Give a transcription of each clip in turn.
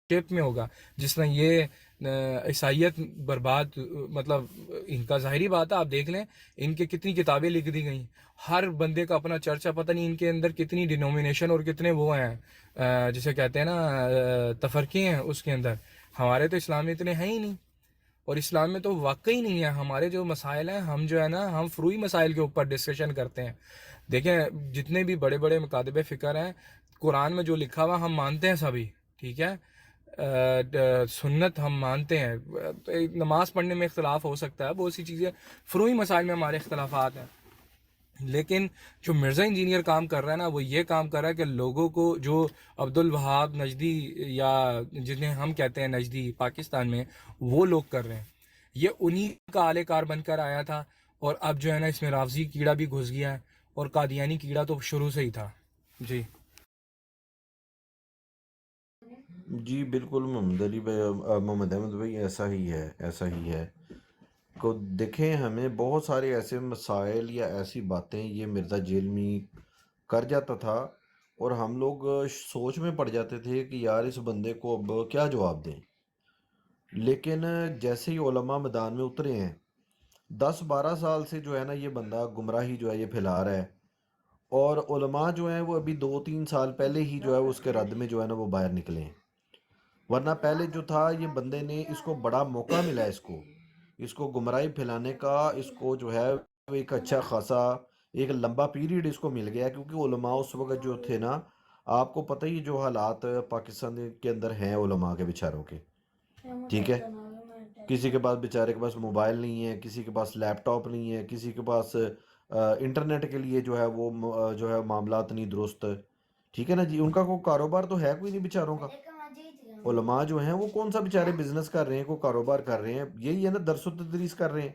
Shape میں ہوگا جس طرح یہ عیسائیت برباد، مطلب ان کا ظاہری بات ہے، آپ دیکھ لیں ان کے کتنی کتابیں لکھ دی گئیں، ہر بندے کا اپنا چرچا، پتہ نہیں ان کے اندر کتنی ڈینومینیشن اور کتنے وہ ہیں، جسے کہتے ہیں نا تفرقے ہیں اس کے اندر. ہمارے تو اسلام میں اتنے ہیں ہی نہیں، اور اسلام میں تو واقعی نہیں ہے. ہمارے جو مسائل ہیں، ہم جو ہے نا ہم فروئی مسائل کے اوپر ڈسکشن کرتے ہیں. دیکھیں جتنے بھی بڑے بڑے مکاتب فکر ہیں، قرآن میں جو لکھا ہوا ہم مانتے ہیں سبھی، ٹھیک ہے. سنت ہم مانتے ہیں. نماز پڑھنے میں اختلاف ہو سکتا ہے، بہت سی چیزیں فروئی مسائل میں ہمارے اختلافات ہیں، لیکن جو مرزا انجینئر کام کر رہا ہے نا، وہ یہ کام کر رہا ہے کہ لوگوں کو، جو عبد الوہاب نجدی یا جنہیں ہم کہتے ہیں نجدی پاکستان میں، وہ لوگ کر رہے ہیں. یہ انہی کا اعلی کار بن کر آیا تھا، اور اب جو ہے نا اس میں رافضی کیڑا بھی گھس گیا ہے، اور قادیانی کیڑا تو شروع سے ہی تھا. جی جی بالکل محمد علی بھائی، محمد احمد بھائی، ایسا ہی ہے، ایسا ہی ہے. کو دیکھیں، ہمیں بہت سارے ایسے مسائل یا ایسی باتیں یہ مرزا جیلمی کر جاتا تھا، اور ہم لوگ سوچ میں پڑ جاتے تھے کہ یار اس بندے کو اب کیا جواب دیں. لیکن جیسے ہی علماء میدان میں اترے ہیں، 10-12 سال سے جو ہے نا یہ بندہ گمراہی جو ہے یہ پھیلا رہا ہے، اور علماء جو ہیں وہ ابھی 2-3 سال پہلے ہی جو ہے اس کے رد میں جو ہے نا وہ باہر نکلے ہیں. ورنہ پہلے جو تھا، یہ بندے نے، اس کو بڑا موقع ملا، اس کو گمراہی پھیلانے کا، اس کو جو ہے ایک اچھا خاصا ایک لمبا پیریڈ اس کو مل گیا، کیونکہ علماء اس وقت جو تھے نا، آپ کو پتہ ہی جو حالات پاکستان کے اندر ہیں علماء کے بیچاروں کے، ٹھیک ہے. کسی کے پاس بیچارے کے پاس موبائل نہیں ہے، کسی کے پاس لیپ ٹاپ نہیں ہے، کسی کے پاس انٹرنیٹ کے لیے جو ہے وہ جو ہے معاملات نہیں درست، ٹھیک ہے نا جی. ان کا کوئی کاروبار تو ہے کوئی نہیں بیچاروں کا. علماء جو ہیں وہ کون سا بیچارے بزنس کر رہے ہیں، کوئی کاروبار کر رہے ہیں؟ یہی ہے نا، درس و تدریس کر رہے ہیں.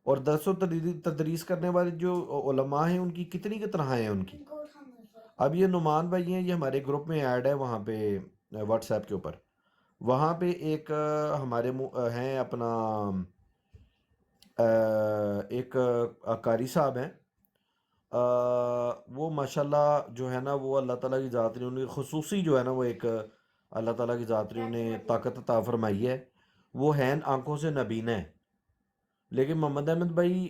اور درس و تدریس کرنے والے جو علماء ہیں، ان کی کتنی کی تنخواہیں ہیں ان کی. اب یہ نعمان بھائی ہیں، یہ ہمارے گروپ میں ایڈ ہے وہاں پہ واٹس ایپ کے اوپر. وہاں پہ ایک ہمارے ہیں اپنا ایک قاری صاحب ہیں، وہ ماشاءاللہ جو ہے نا وہ اللہ تعالیٰ کی ذات نے انہیں خصوصی جو ہے نا وہ ایک اللہ تعالیٰ کی ذات نے انہیں طاقت عطا فرمائی ہے. وہ ہیں آنکھوں سے نابینا ہے. لیکن محمد احمد بھائی،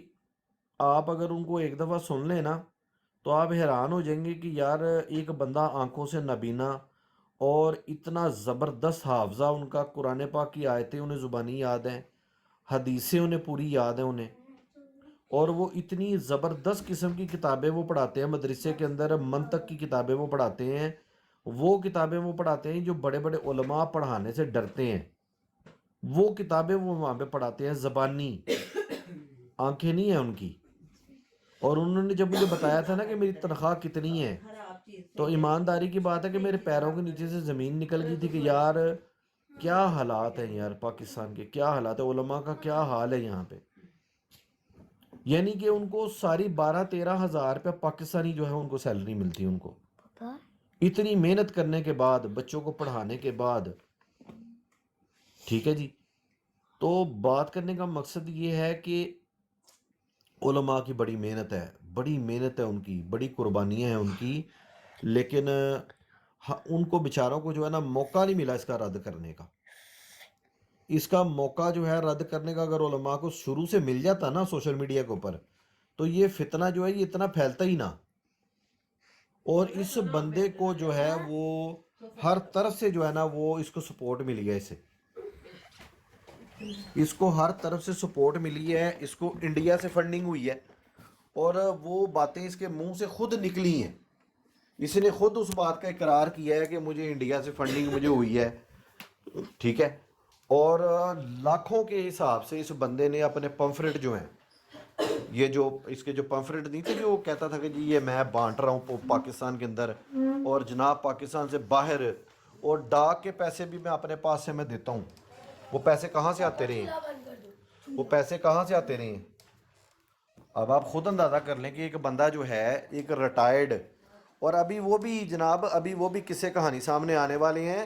آپ اگر ان کو ایک دفعہ سن لیں نا تو آپ حیران ہو جائیں گے کہ یار ایک بندہ آنکھوں سے نابینا اور اتنا زبردست حافظہ ان کا، قرآن پاک کی آیتیں انہیں زبانی یاد ہیں، حدیثیں انہیں پوری یاد ہیں انہیں، اور وہ اتنی زبردست قسم کی کتابیں وہ پڑھاتے ہیں مدرسے کے اندر. منطق کی کتابیں وہ پڑھاتے ہیں، وہ کتابیں وہ پڑھاتے ہیں جو بڑے بڑے علماء پڑھانے سے ڈرتے ہیں. وہ کتابیں وہ وہاں پہ پڑھاتے ہیں زبانی، آنکھیں نہیں ہیں ان کی. اور انہوں نے جب مجھے بتایا تھا نا کہ میری تنخواہ کتنی ہے، تو ایمانداری کی بات ہے کہ میرے پیروں کے نیچے سے زمین نکل گئی تھی کہ یار کیا حالات ہیں یار، پاکستان کے کیا حالات ہے، علماء کا کیا حال ہے یہاں پہ. یعنی کہ ان کو ساری 12-13 ہزار روپے پاکستانی جو ہے ان کو سیلری ملتی ہے ان کو، اتنی محنت کرنے کے بعد، بچوں کو پڑھانے کے بعد. ٹھیک ہے جی. تو بات کرنے کا مقصد یہ ہے کہ علماء کی بڑی محنت ہے، بڑی محنت ہے ان کی، بڑی قربانیاں ہیں ان کی. لیکن ان کو بیچاروں کو جو ہے نا موقع نہیں ملا اس کا رد کرنے کا. اس کا موقع جو ہے رد کرنے کا اگر علماء کو شروع سے مل جاتا نا سوشل میڈیا کے اوپر، تو یہ فتنہ جو ہے یہ اتنا پھیلتا ہی نہ. اور اس بندے کو جو ہے وہ ہر طرف سے جو ہے نا وہ اس کو سپورٹ ملی ہے، اس کو ہر طرف سے سپورٹ ملی ہے، اس کو انڈیا سے فنڈنگ ہوئی ہے، اور وہ باتیں اس کے منہ سے خود نکلی ہیں. اس نے خود اس بات کا اقرار کیا ہے کہ مجھے انڈیا سے فنڈنگ مجھے ہوئی ہے، ٹھیک ہے. اور لاکھوں کے حساب سے اس بندے نے اپنے پمفلٹ جو ہیں، یہ جو اس کے جو پمفلٹ نہیں تھے جو وہ کہتا تھا کہ جی یہ میں بانٹ رہا ہوں پاکستان کے اندر، اور جناب پاکستان سے باہر، اور ڈاک کے پیسے بھی میں اپنے پاس سے میں دیتا ہوں. وہ پیسے کہاں سے آتے رہے ہیں، وہ پیسے کہاں سے آتے رہے ہیں. اب آپ خود اندازہ کر لیں کہ ایک بندہ جو ہے ایک ریٹائرڈ، اور ابھی وہ بھی جناب ابھی وہ بھی قصے کہانی سامنے آنے والے ہیں.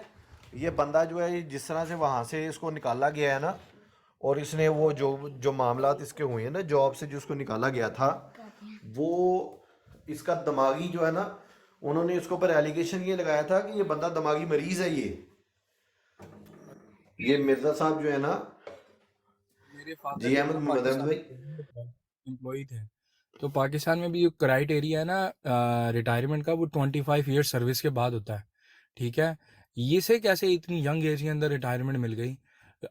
یہ بندہ جو ہے جس طرح سے وہاں سے اس کو نکالا گیا ہے نا، اور اس نے وہ جو معاملات اس کے ہوئے ہیں نا جاب سے جو اس کو نکالا گیا تھا، وہ اس کا دماغی جو ہے نا، انہوں نے اس کے اوپر ایلیگیشن یہ لگایا تھا کہ یہ بندہ دماغی مریض ہے. یہ یہ مرزا صاحب جو ہے نا، میرے فادر جی جو ہے احمد نا محمد احمد پاکستان بھائی، امپلائی تھے. تو پاکستان میں بھی جو کرائٹیریا ہے نا ریٹائرمنٹ کا، وہ 25 ایئر سروس کے بعد ہوتا ہے. ٹھیک ہے. یہ سے کیسے اتنی ینگ ایج کے اندر ریٹائرمنٹ مل گئی؟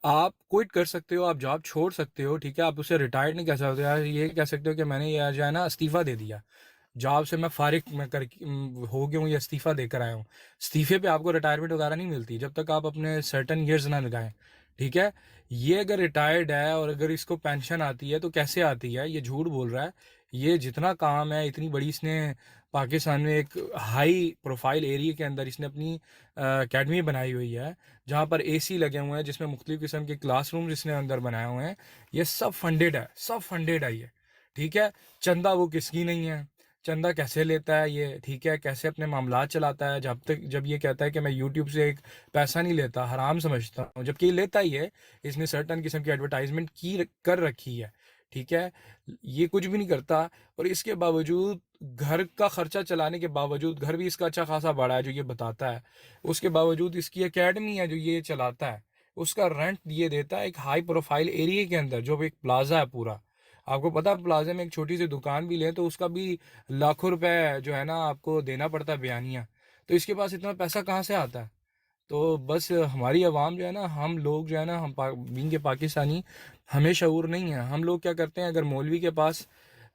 آپ کوئٹ کر سکتے ہو، آپ جاب چھوڑ سکتے ہو. ٹھیک ہے. آپ اسے ریٹائرڈ نہیں کہہ سکتے. آپ یہ کہہ سکتے ہو کہ میں نے یہ جو ہے نا استعفیٰ دے دیا جاب سے، میں فارغ میں ہو گیا ہوں یا استعفیٰ دے کر آیا ہوں. استعفے پہ آپ کو ریٹائرمنٹ وغیرہ نہیں ملتی جب تک آپ اپنے سرٹن ایئرز نہ لگائیں. ٹھیک ہے. یہ اگر ریٹائرڈ ہے اور اگر اس کو پینشن آتی ہے تو کیسے آتی ہے؟ یہ جھوٹ بول رہا ہے. یہ جتنا کام ہے، اتنی بڑی اس نے پاکستان میں ایک ہائی پروفائل ایریا کے اندر اس نے اپنی اکیڈمی بنائی ہوئی ہے، جہاں پر اے سی لگے ہوئے ہیں، جس میں مختلف قسم کے کلاس روم اس نے اندر بنائے ہوئے ہیں. یہ سب فنڈیڈ ہے، سب فنڈیڈ ہے یہ. ٹھیک ہے. چندہ وہ کس کی نہیں ہے، چندہ کیسے لیتا ہے یہ. ٹھیک ہے. کیسے اپنے معاملات چلاتا ہے. جب یہ کہتا ہے کہ میں یوٹیوب سے ایک پیسہ نہیں لیتا، حرام سمجھتا ہوں، جبکہ یہ لیتا ہی ہے. اس نے سرٹن قسم کی ایڈورٹائزمنٹ کر رکھی ہے. ٹھیک ہے. یہ کچھ بھی نہیں کرتا، اور اس کے باوجود گھر کا خرچہ چلانے کے باوجود، گھر بھی اس کا اچھا خاصا بڑا ہے جو یہ بتاتا ہے، اس کے باوجود اس کی اکیڈمی ہے جو یہ چلاتا ہے، اس کا رینٹ یہ دیتا ہے ایک ہائی پروفائل ایریا کے اندر جو ایک پلازا ہے پورا. آپ کو پتا پلازے میں ایک چھوٹی سی دکان بھی لیں تو اس کا بھی لاکھوں روپے جو ہے نا آپ کو دینا پڑتا ہے بیانیہ. تو اس کے پاس اتنا پیسہ کہاں سے آتا ہے؟ تو بس ہماری عوام جو ہے نا، ہم لوگ جو ہے نا، ہم بین کے پاکستانی، ہمیں شعور نہیں ہے. ہم لوگ کیا کرتے ہیں، اگر مولوی کے پاس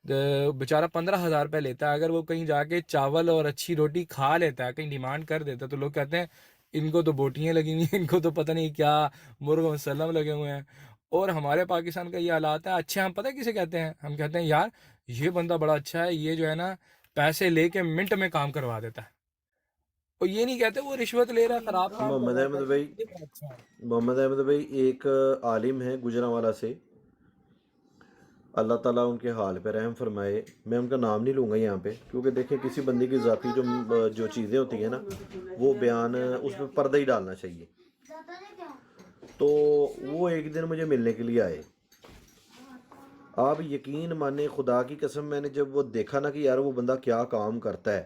بیچارہ 15,000 روپے لیتا ہے، اگر وہ کہیں جا کے چاول اور اچھی روٹی کھا لیتا ہے، کہیں ڈیمانڈ کر دیتا ہے، تو لوگ کہتے ہیں ان کو تو بوٹیاں لگی ہوئی ہیں، ان کو تو پتہ نہیں کیا مرغ مسلم لگے ہوئے ہیں. اور ہمارے پاکستان کا یہ حالات ہے. اچھا، ہم پتہ کسے کہتے ہیں؟ ہم کہتے ہیں یار یہ بندہ بڑا اچھا ہے، یہ جو ہے نا پیسے لے کے منٹ میں کام کروا دیتا ہے. اور یہ نہیں کہتے وہ رشوت لے رہا ہے، خراب کام محمد کرواتا احمد ہے، بھائی، یہ بڑا اچھا ہے. محمد احمد بھائی ایک عالم ہے گجرانوالہ سے، اللہ تعالیٰ ان کے حال پہ رحم فرمائے. میں ان کا نام نہیں لوں گا یہاں پہ، کیونکہ دیکھیں کسی بندے کی ذاتی جو چیزیں ہوتی ہیں نا، وہ بیان اس پہ پردہ ہی ڈالنا چاہیے. تو وہ ایک دن مجھے ملنے کے لیے آئے. آپ یقین مانیں، خدا کی قسم، میں نے جب وہ دیکھا نا کہ یار وہ بندہ کیا کام کرتا ہے،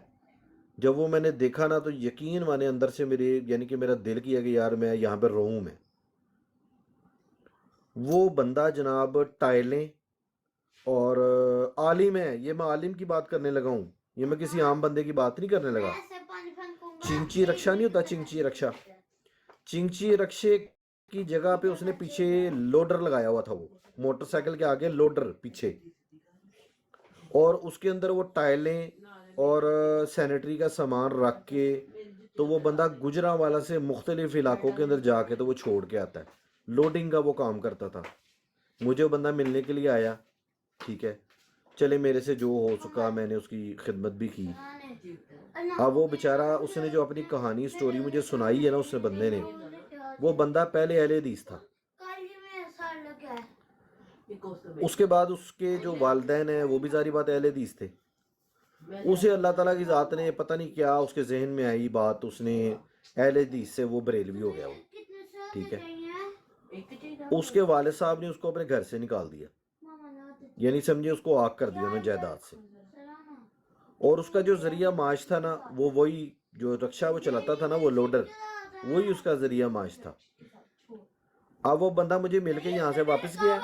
جب وہ میں نے دیکھا نا، تو یقین مانے اندر سے میرے یعنی کہ میرا دل کیا کہ یار میں یہاں پہ رہوں. میں وہ بندہ جناب ٹائلیں اور عالم ہے. یہ میں عالم کی بات کرنے لگا ہوں، یہ میں کسی عام بندے کی بات نہیں کرنے لگا. چنچی رکشا نہیں ہوتا، چنچی رکشا، چنچی رکشے کی جگہ پہ اس نے پیچھے لوڈر لگایا ہوا تھا. وہ موٹر سائیکل کے آگے لوڈر پیچھے، اور اس کے اندر وہ ٹائلیں اور سینیٹری کا سامان رکھ کے، تو وہ بندہ گجرانوالہ سے مختلف علاقوں کے اندر جا کے تو وہ چھوڑ کے آتا ہے. لوڈنگ کا وہ کام کرتا تھا. مجھے وہ بندہ ملنے کے لیے آیا. ٹھیک ہے، چلے میرے سے جو ہو سکا میں نے اس کی خدمت بھی کی. اب وہ بیچارہ، اس نے جو اپنی کہانی سٹوری مجھے سنائی ہے نا، اس بندے نے، وہ بندہ پہلے اہل حدیث تھا. اس کے بعد اس کے جو والدین ہیں وہ بھی ظاہری بات اہل حدیث تھے. اسے اللہ تعالیٰ کی ذات نے پتہ نہیں کیا اس کے ذہن میں آئی بات، اس نے اہل حدیث سے وہ بریلوی ہو گیا وہ. ٹھیک ہے. اس کے والد صاحب نے اس کو اپنے گھر سے نکال دیا، یعنی سمجھے اس کو آگ کر دیا انہوں نے جائیداد سے. اور اس کا جو ذریعہ معاش تھا نا، وہ وہی جو رکشا وہ چلاتا تھا نا، وہ لوڈر، وہی اس کا ذریعہ معاش تھا. اب وہ بندہ مجھے مل کے یہاں سے واپس گیا.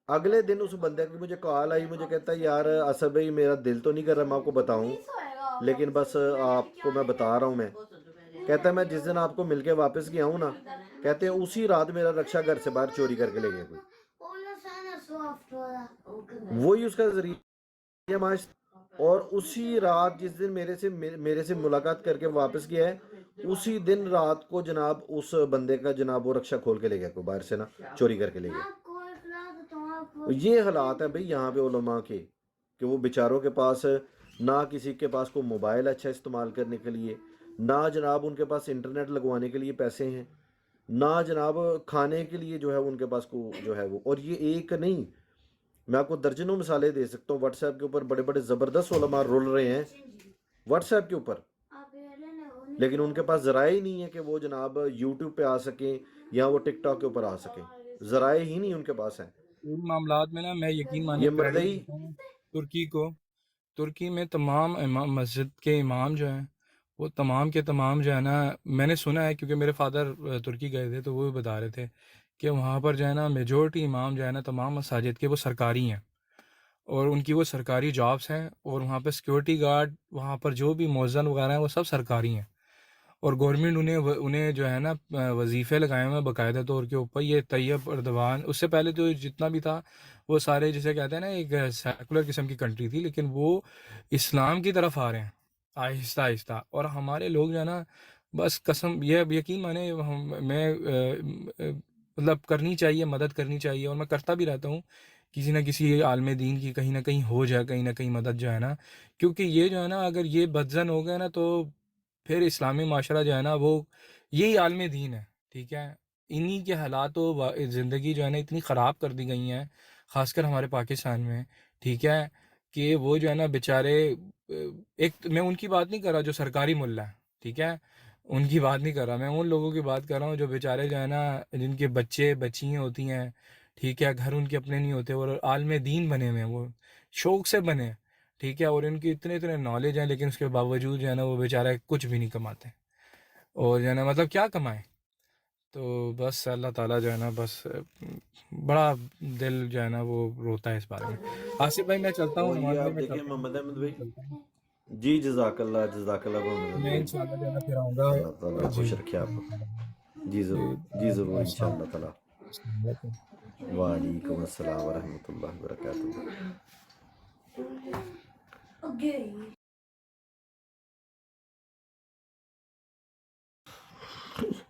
اگلے دن اس بندے کی مجھے کال آئی، مجھے کہتا ہے یار اسد بھائی میرا دل تو نہیں کر رہا میں آپ کو بتاؤں، لیکن بس آپ کو میں بتا رہا ہوں. میں کہتا ہے میں جس دن آپ کو مل کے واپس گیا ہوں نا، کہتے ہیں اسی رات میرا رکشا گھر سے باہر چوری کر کے لے گیا کوئی. وہی اس کا ذریعہ معاش. اور اسی رات جس دن میرے سے ملاقات کر کے واپس گیا ہے، اسی دن رات کو جناب اس بندے کا جناب وہ رکشا کھول کے لے گیا کوئی باہر سے نا، چوری کر کے لے گیا. یہ حالات ہیں بھئی یہاں پہ علماء کے، کہ وہ بیچاروں کے پاس نہ کسی کے پاس کو موبائل اچھا استعمال کرنے کے لیے، نہ جناب ان کے پاس انٹرنیٹ لگوانے کے لیے پیسے ہیں، نہ جناب کھانے کے لیے جو ہے ان کے پاس کو جو ہے وہ. اور یہ ایک نہیں، میں آپ کو درجنوں مثالیں دے سکتا ہوں. واٹس ایپ کے اوپر بڑے بڑے زبردست علماء رول رہے ہیں واٹس ایپ کے اوپر، لیکن ان کے پاس ذرائع ہی نہیں ہے کہ وہ جناب یوٹیوب پہ آ سکیں یا وہ ٹک ٹاک کے اوپر آ سکیں. ذرائع ہی نہیں ان کے پاس ہیں. ان معاملات میں نا میں یقین مانے یہ کریڈٹ مردئی دیتا ہوں ترکی کو. ترکی میں تمام مسجد کے امام جو ہیں وہ تمام کے تمام جو ہے نا، میں نے سنا ہے کیونکہ میرے فادر ترکی گئے تھے تو وہ بھی بتا رہے تھے کہ وہاں پر جو ہے نا میجورٹی امام جو ہے نا تمام مساجد کے وہ سرکاری ہیں، اور ان کی وہ سرکاری جابس ہیں، اور وہاں پہ سیکورٹی گارڈ، وہاں پر جو بھی مؤذن وغیرہ ہیں وہ سب سرکاری ہیں، اور گورنمنٹ انہیں جو ہے نا وظیفے لگائے ہوئے ہیں باقاعدہ طور کے اوپر. یہ طیب اردوان اس سے پہلے تو جتنا بھی تھا وہ سارے جسے کہتے ہیں نا ایک سیکولر قسم کی کنٹری تھی، لیکن وہ اسلام کی طرف آ رہے ہیں آہستہ آہستہ. اور ہمارے لوگ جو ہے نا بس قسم یہ یقین مانے میں مطلب کرنی چاہیے، مدد کرنی چاہیے، اور میں کرتا بھی رہتا ہوں کسی نہ کسی عالم دین کی کہیں نہ کہیں ہو جائے، کہیں نہ کہیں مدد جو ہے نا، کیونکہ یہ جو ہے نا اگر یہ بدزن ہو گئے نا تو پھر اسلامی معاشرہ جو ہے نا وہ یہی عالم دین ہے. ٹھیک ہے، انہی کے حالات و زندگی جو ہے نا اتنی خراب کر دی گئی ہیں، خاص کر ہمارے پاکستان میں. ٹھیک ہے، کہ وہ جو ہے نا بیچارے، ایک میں ان کی بات نہیں کر رہا جو سرکاری ملا ہے، ٹھیک ہے، ان کی بات نہیں کر رہا، میں ان لوگوں کی بات کر رہا ہوں جو بیچارے جو ہے نا جن کے بچے بچیاں ہوتی ہیں، ٹھیک ہے، گھر ان کے اپنے نہیں ہوتے اور عالم دین بنے ہوئے ہیں، وہ شوق سے بنے ہیں. ٹھیک ہے، اور ان کی اتنے نالج ہیں، لیکن اس کے باوجود جو ہے نا وہ بیچارہ کچھ بھی نہیں کماتے، اور جو ہے نا مطلب کیا کمائیں. تو بس اللہ تعالیٰ جو ہے نا بس بڑا دل جو ہے نا وہ روتا ہے اس بارے میں. آصف بھائی میں چلتا ہوں، وہی نماز میں آپ میں دیکھیں چلتا محمد احمد ہوں بھائی. چلتا ہوں. جی جزاک محمد احمد میں بھائی. انشاءاللہ جو ہے نا پھر آؤں گا. اللہ تعالیٰ جی خوش رکھے آپ کو. جی جی، ضرور، جی ضرور السلام انشاءاللہ تعالیٰ. علیکم. وعلیکم السلام ورحمۃ اللہ وبرکاتہ.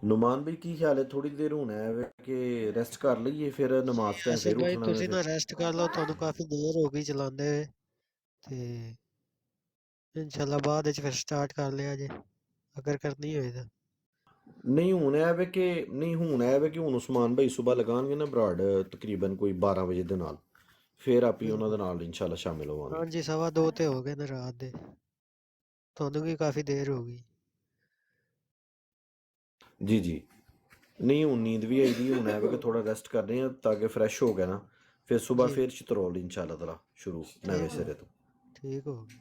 نعمان بھائی کی خیال ہے تھوڑی دیر ہونا ہے کہ ریسٹ کر لئیے پھر نماز ٹائم آصف پھر بھائی اٹھنا ਤੁਸੀਂ ہے. ਨਾ ਰੈਸਟ ਕਰ ਲਓ, ਤੁਹਾਨੂੰ ਕਾਫੀ ਦੇਰ ਹੋ ਗਈ ਚਲਾਉਂਦੇ ਹੋਏ, ਤੇ ਇਨਸ਼ਾਅੱਲਾ ਬਾਅਦ ਵਿੱਚ ਫਿਰ ਸਟਾਰਟ ਕਰ ਲਿਆ ਜੇ ਅਗਰ ਕਰਨੀ ਹੋਏ ਤਾਂ. ਨਹੀਂ ਹੁਣ ਇਹ ਵੇ ਕਿ ਹੁਣ ਉਸਮਾਨ ਭਾਈ ਸੁਬਹ ਲਗਾਉਣਗੇ ਨਾ ਬਰਾੜ ਤਕਰੀਬਨ ਕੋਈ 12 ਵਜੇ ਦੇ ਨਾਲ, ਫਿਰ ਆਪੀ ਉਹਨਾਂ ਦੇ ਨਾਲ ਇਨਸ਼ਾਅੱਲਾ ਸ਼ਾਮਿਲ ਹੋਵਾਂਗੇ. ਹਾਂਜੀ 2:15 ਤੇ ਹੋ ਗਏ ਨੇ ਰਾਤ ਦੇ, ਤੁਹਾਨੂੰ ਵੀ ਕਾਫੀ ਦੇਰ ਹੋ ਗਈ. ਜੀ ਜੀ, ਨਹੀਂ ਹੁਣ ਨੀਂਦ ਵੀ ਆਈ ਦੀ, ਹੁਣ ਇਹ ਵੇ ਕਿ ਥੋੜਾ ਰੈਸਟ ਕਰ ਰਹੇ ਹਾਂ ਤਾਂ ਕਿ ਫਰੈਸ਼ ਹੋ ਗਿਆ ਨਾ, ਫਿਰ ਸੁਬਹ ਜੀ ਫਿਰ ਚਤਰੋਲ ਇਨਸ਼ਾਅੱਲਾ ਤਾਲਾ ਸ਼ੁਰੂ ਨਵੇਂ ਠੀਕ ਹੋ ਸਿਰੇ ਤੋਂ. ਠੀਕ ਹੋ ਗਈ.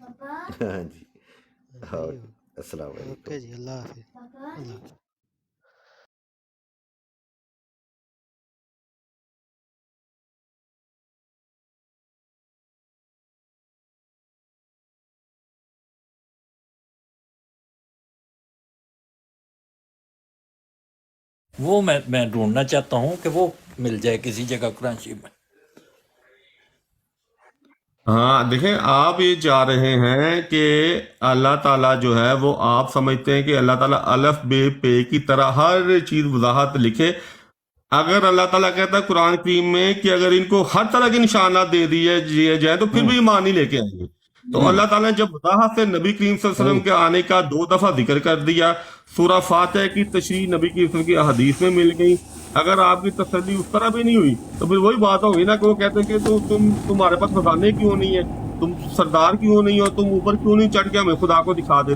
ਹਾਂਜੀ, ਸਹੀ ਹੋ السلام گئی. علیکم. اوکے جی، اللہ حافظ. اللہ حافظ. وہ میں ڈھونڈنا چاہتا ہوں کہ وہ مل جائے کسی جگہ کراچی میں. ہاں دیکھیں، آپ یہ چاہ رہے ہیں کہ اللہ تعالیٰ جو ہے وہ آپ سمجھتے ہیں کہ اللہ تعالیٰ الف بے پے کی طرح ہر چیز وضاحت لکھے. اگر اللہ تعالیٰ کہتا ہے قرآن کریم میں کہ اگر ان کو ہر طرح کے نشانات دے دیے جائیں تو پھر بھی ایمان نہیں لے کے آئیں گے. تو اللہ تعالیٰ نے جب وضاحت سے نبی کریم صلی اللہ علیہ وسلم کے آنے کا 2 دفعہ ذکر کر دیا، سورہ فاتحہ کی تشریح نبی کریم صلی اللہ علیہ وسلم کی احادیث میں مل گئی. اگر آپ کی تسلی اس طرح بھی نہیں ہوئی تو پھر وہی بات ہوگی نا کہ وہ کہتے ہیں کہ تمہارے پاس خزانے کیوں نہیں ہے، تم سردار کیوں نہیں ہو، تم اوپر کیوں نہیں چڑھ کے ہمیں خدا کو دکھا دیتے.